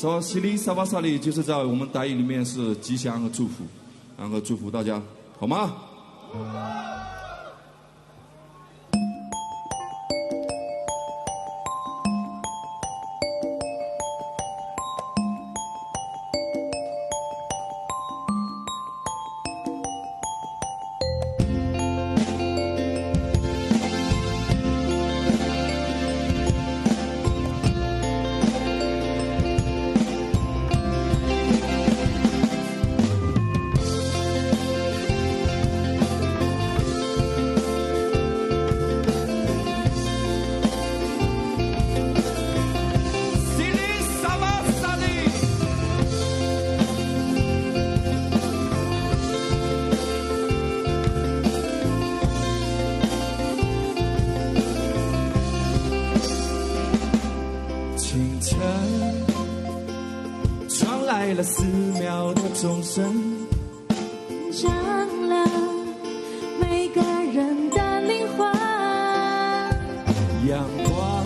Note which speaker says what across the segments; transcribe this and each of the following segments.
Speaker 1: 说西里萨瓦萨里就是在我们傣语里面是吉祥和祝福，然后祝福大家，好吗？
Speaker 2: 传来了寺庙的钟声，
Speaker 3: 亮了每个人的灵魂。
Speaker 2: 阳光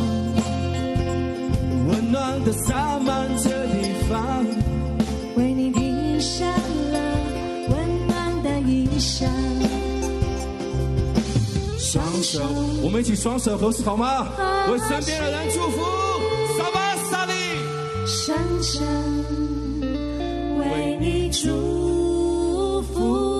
Speaker 2: 温暖的洒满这地方，
Speaker 3: 为你披上了温暖的衣裳。
Speaker 2: 双手，我们一起双手合十好吗？为身边的人祝福。萨瓦萨里，
Speaker 3: 深深为你祝福。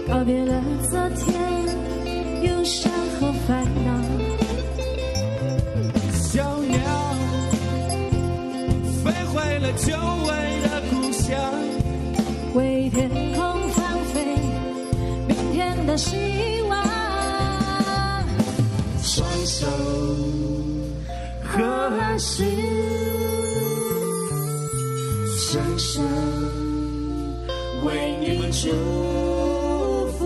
Speaker 3: 告别了昨天忧伤和烦恼，
Speaker 2: 小鸟飞回了久违的故乡，
Speaker 3: 为天空放飞明天的希望。
Speaker 2: 双手合十，
Speaker 3: 深深为你祝福。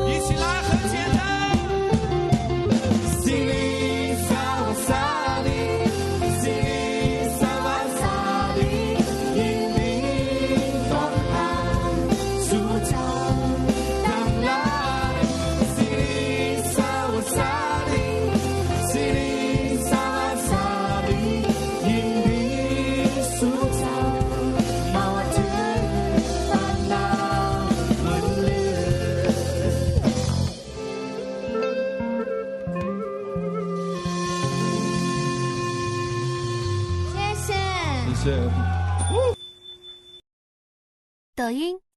Speaker 2: 一起来，很简单。
Speaker 3: 谢谢。
Speaker 1: 谢谢。
Speaker 4: 抖音。